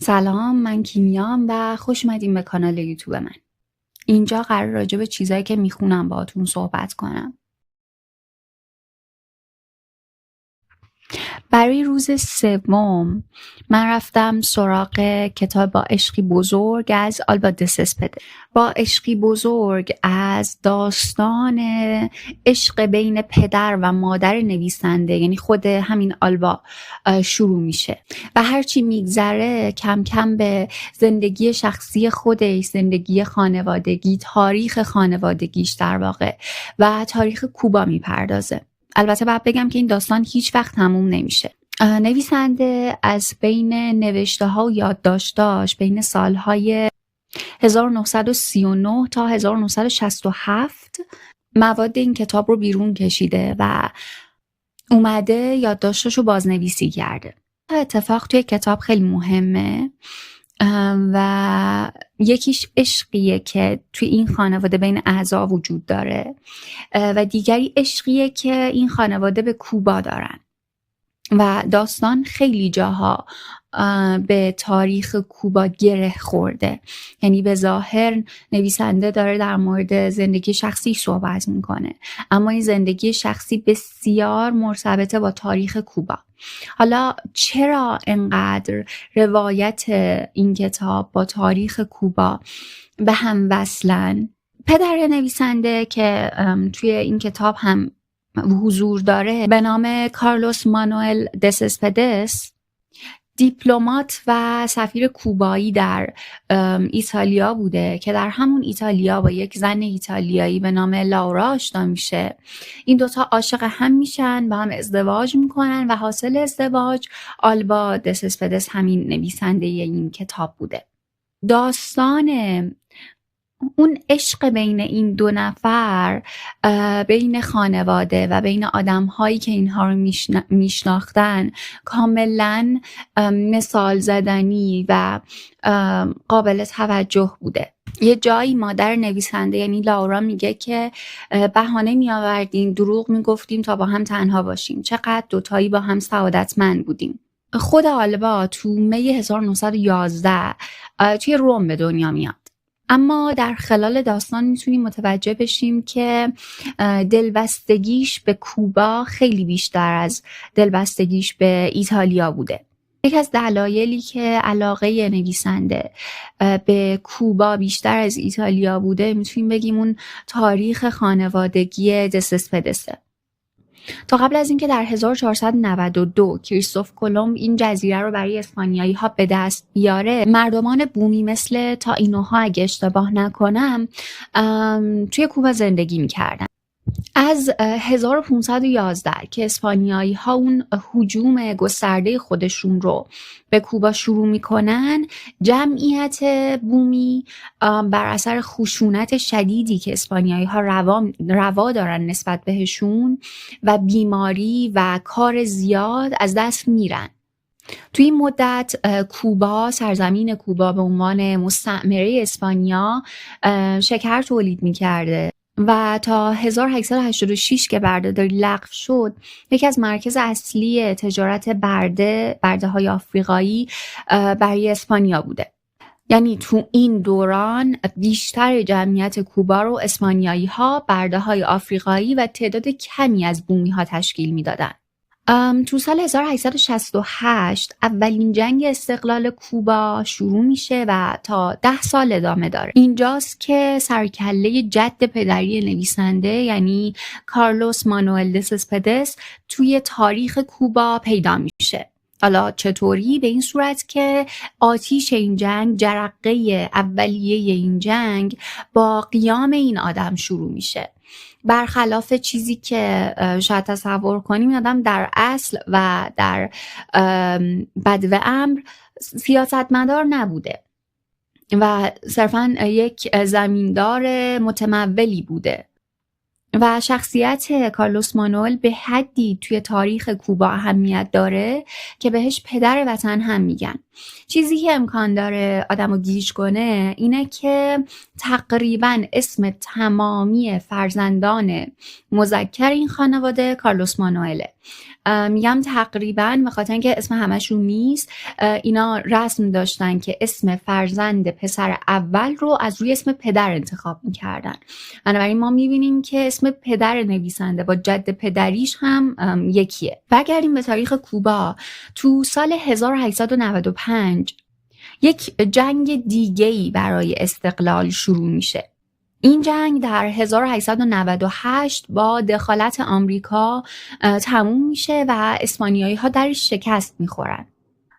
سلام، من کیمیام و خوش اومدین به کانال یوتیوب من. اینجا قرار راجع به چیزایی که میخونم باهاتون صحبت کنم. برای روز سوم من رفتم سراغ کتاب با عشقی بزرگ از آلبا دسسپدس. با عشقی بزرگ از داستان عشق بین پدر و مادر نویسنده، یعنی خود همین آلبا، شروع میشه و هرچی میگذره کم کم به زندگی شخصی خودش، زندگی خانوادگی، تاریخ خانوادگیش در واقع و تاریخ کوبا میپردازه. البته باید بگم که این داستان هیچ وقت تموم نمیشه. نویسنده از بین نوشته ها و یادداشتاش بین سالهای 1939 تا 1967 مواد این کتاب رو بیرون کشیده و اومده یادداشتاشو بازنویسی کرده. اتفاق توی کتاب خیلی مهمه و یکیش عشقیه که توی این خانواده بین اعضا وجود داره و دیگری عشقیه که این خانواده به کوبا دارن و داستان خیلی جاها به تاریخ کوبا گره خورده. یعنی به ظاهر نویسنده داره در مورد زندگی شخصی صحبت میکنه، اما این زندگی شخصی بسیار مرتبطه با تاریخ کوبا. حالا چرا انقدر روایت این کتاب با تاریخ کوبا به هم وصلن؟ پدر نویسنده که توی این کتاب هم حضور داره به نام کارلوس مانوئل دسسپدس، دیپلمات و سفیر کوبایی در ایتالیا بوده که در همون ایتالیا با یک زن ایتالیایی به نام لاورا آشنا میشه. این دوتا عاشق هم میشن، با هم ازدواج میکنن و حاصل ازدواج آلبا دسسپدس همین نویسنده این کتاب بوده. داستان اون عشق بین این دو نفر، بین خانواده و بین آدم‌هایی که اینها رو میشناختن، کاملا مثال زدنی و قابل توجه بوده. یه جایی مادر نویسنده یعنی لاورا میگه که بهانه میآوردیم، دروغ میگفتیم تا با هم تنها باشیم، چقدر دوتایی با هم سعادتمند بودیم. خود آلبا تو می 1911 توی روم به دنیا میاد، اما در خلال داستان میتونیم متوجه بشیم که دلبستگیش به کوبا خیلی بیشتر از دلبستگیش به ایتالیا بوده. یکی از دلایلی که علاقه نویسنده به کوبا بیشتر از ایتالیا بوده میتونیم بگیم اون تاریخ خانوادگی دسسپدسه. تا قبل از اینکه در 1492 کریستوف کلمب این جزیره رو برای اسپانیایی ها به دست بیاره، مردمان بومی مثل تائینوها اگه اشتباه نکنم توی کوبا زندگی میکردن. از 1511 که اسپانیایی ها اون هجوم گسترده خودشون رو به کوبا شروع میکنن، جمعیت بومی بر اثر خشونت شدیدی که اسپانیایی ها روا دارن نسبت بهشون و بیماری و کار زیاد از دست میرن. توی این مدت کوبا، سرزمین کوبا به عنوان مستعمره اسپانیا، شکر تولید میکرده و تا 1886 که بردهداری لغو شد، یکی از مرکز اصلی تجارت برده های آفریقایی برای اسپانیا بوده. یعنی تو این دوران بیشتر جمعیت کوبا رو اسپانیایی ها، برده های آفریقایی و تعداد کمی از بومی ها تشکیل میدادن. تو سال 1868 اولین جنگ استقلال کوبا شروع میشه و تا 10 سال ادامه داره. اینجاست که سرکله جد پدری نویسنده یعنی کارلوس مانوئل دسسپدس توی تاریخ کوبا پیدا میشه. حالا چطوری؟ به این صورت که آتیش این جنگ، جرقه اولیه این جنگ با قیام این آدم شروع میشه. برخلاف چیزی که شاید تصور کنیم، این آدم در اصل و در بدو امر سیاستمدار نبوده و صرفاً یک زمیندار متمولی بوده و شخصیت کارلوس مانوئل به حدی توی تاریخ کوبا اهمیت داره که بهش پدر وطن هم میگن. چیزی که امکان داره آدمو گیج کنه اینه که تقریبا اسم تمامی فرزندان مذکر این خانواده کارلوس مانوئله. میگم تقریبا به خاطر اینکه اسم همشون نیست. اینا رسم داشتن که اسم فرزند پسر اول رو از روی اسم پدر انتخاب میکردن. بنابراین ما میبینیم که اسم پدر نویسنده با جد پدریش هم یکیه. برگردیم به تاریخ کوبا. تو سال 1895 یک جنگ دیگه‌ای برای استقلال شروع میشه. این جنگ در 1898 با دخالت آمریکا تموم میشه و اسپانیایی ها درش شکست میخورن.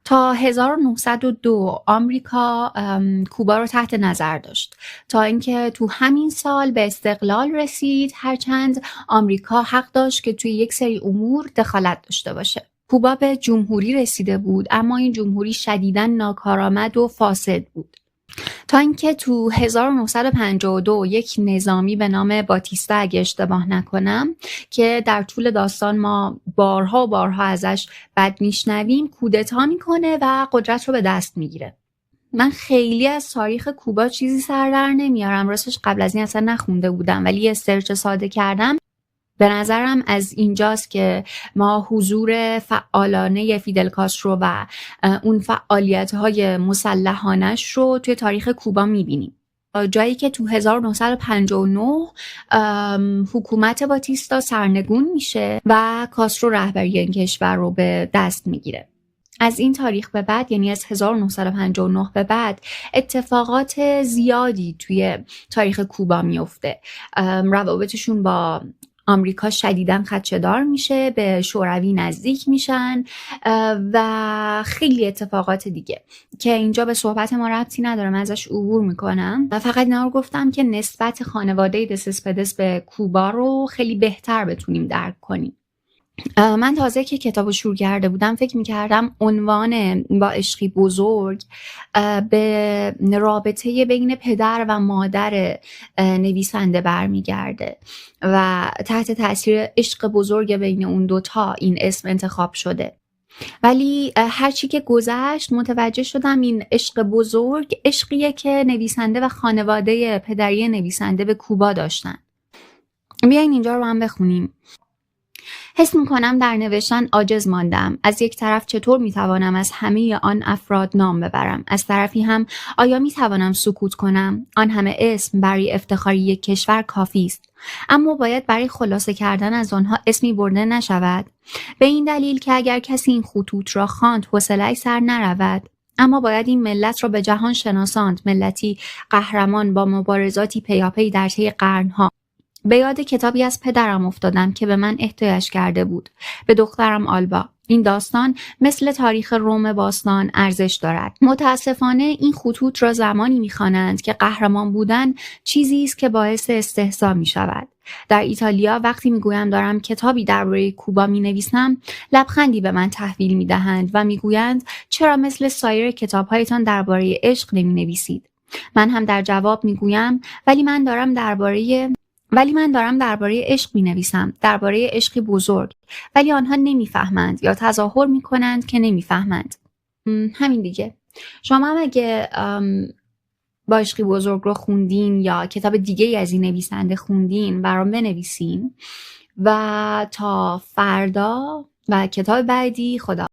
تا 1902 آمریکا کوبا رو تحت نظر داشت تا اینکه تو همین سال به استقلال رسید، هرچند آمریکا حق داشت که توی یک سری امور دخالت داشته باشه. کوبا به جمهوری رسیده بود، اما این جمهوری شدیداً ناکارآمد و فاسد بود. تا اینکه تو 1952 یک نظامی به نام باتیستا، اگه اشتباه نکنم، که در طول داستان ما بارها و بارها ازش بد میشنویم، کودتا میکنه و قدرت رو به دست میگیره. من خیلی از تاریخ کوبا چیزی سر در نمیارم، راستش قبل از این اصلا نخونده بودم، ولی یه سرچ ساده کردم. به نظرم از اینجاست که ما حضور فعالانه فیدل کاسترو و اون فعالیت‌های مسلحانش رو توی تاریخ کوبا می‌بینیم. جایی که تو 1959 حکومت باتیستا سرنگون میشه و کاسترو رهبری این کشور رو به دست میگیره. از این تاریخ به بعد، یعنی از 1959 به بعد، اتفاقات زیادی توی تاریخ کوبا میفته. روابطشون با آمریکا شدیداً خدشه‌دار میشه، به شوروی نزدیک میشن و خیلی اتفاقات دیگه که اینجا به صحبت ما ربطی نداره، من ازش عبور میکنم و فقط اینا رو گفتم که نسبت خانواده دسپدس به کوبا رو خیلی بهتر بتونیم درک کنیم. من تازه که کتابو شروع کرده بودم فکر میکردم عنوان با عشقی بزرگ به رابطه بین پدر و مادر نویسنده برمیگرده و تحت تاثیر عشق بزرگ بین اون دوتا این اسم انتخاب شده. ولی هرچی که گذشت متوجه شدم این عشق بزرگ عشقیه که نویسنده و خانواده پدری نویسنده به کوبا داشتن. بیاین اینجا رو هم بخونیم. حس می‌کنم در نوشتن عاجز ماندم. از یک طرف چطور می‌توانم از همه آن افراد نام ببرم؟ از طرفی هم آیا می‌توانم سکوت کنم؟ آن همه اسم برای افتخاری یک کشور کافی است. اما باید برای خلاصه کردن از آنها اسمی برده نشود. به این دلیل که اگر کسی این خطوط را خواند حوصله‌ای سر نرود. اما باید این ملت را به جهان شناساند، ملتی قهرمان با مبارزاتی پیاپی در طی قرن‌ها. به یاد کتابی از پدرم افتادم که به من اهدایش کرده بود، به دخترم آلبا. این داستان مثل تاریخ روم باستان ارزش دارد. متاسفانه این خطوط را زمانی می‌خوانند که قهرمان بودن چیزی است که باعث استهزا می‌شود. در ایتالیا وقتی میگویم دارم کتابی درباره کوبا مینویسم، لبخندی به من تحویل میدهند و میگویند چرا مثل سایر کتاب‌هایتان درباره عشق نمی‌نویسید؟ من هم در جواب میگویم ولی من دارم درباره عشق می‌نویسم، درباره عشقی بزرگ، ولی آنها نمی‌فهمند یا تظاهر می‌کنند که نمی‌فهمند. همین دیگه. شما هم اگه با عشقی بزرگ رو خوندین یا کتاب دیگه از این نویسنده خوندین برام بنویسین و تا فردا و کتاب بعدی خدا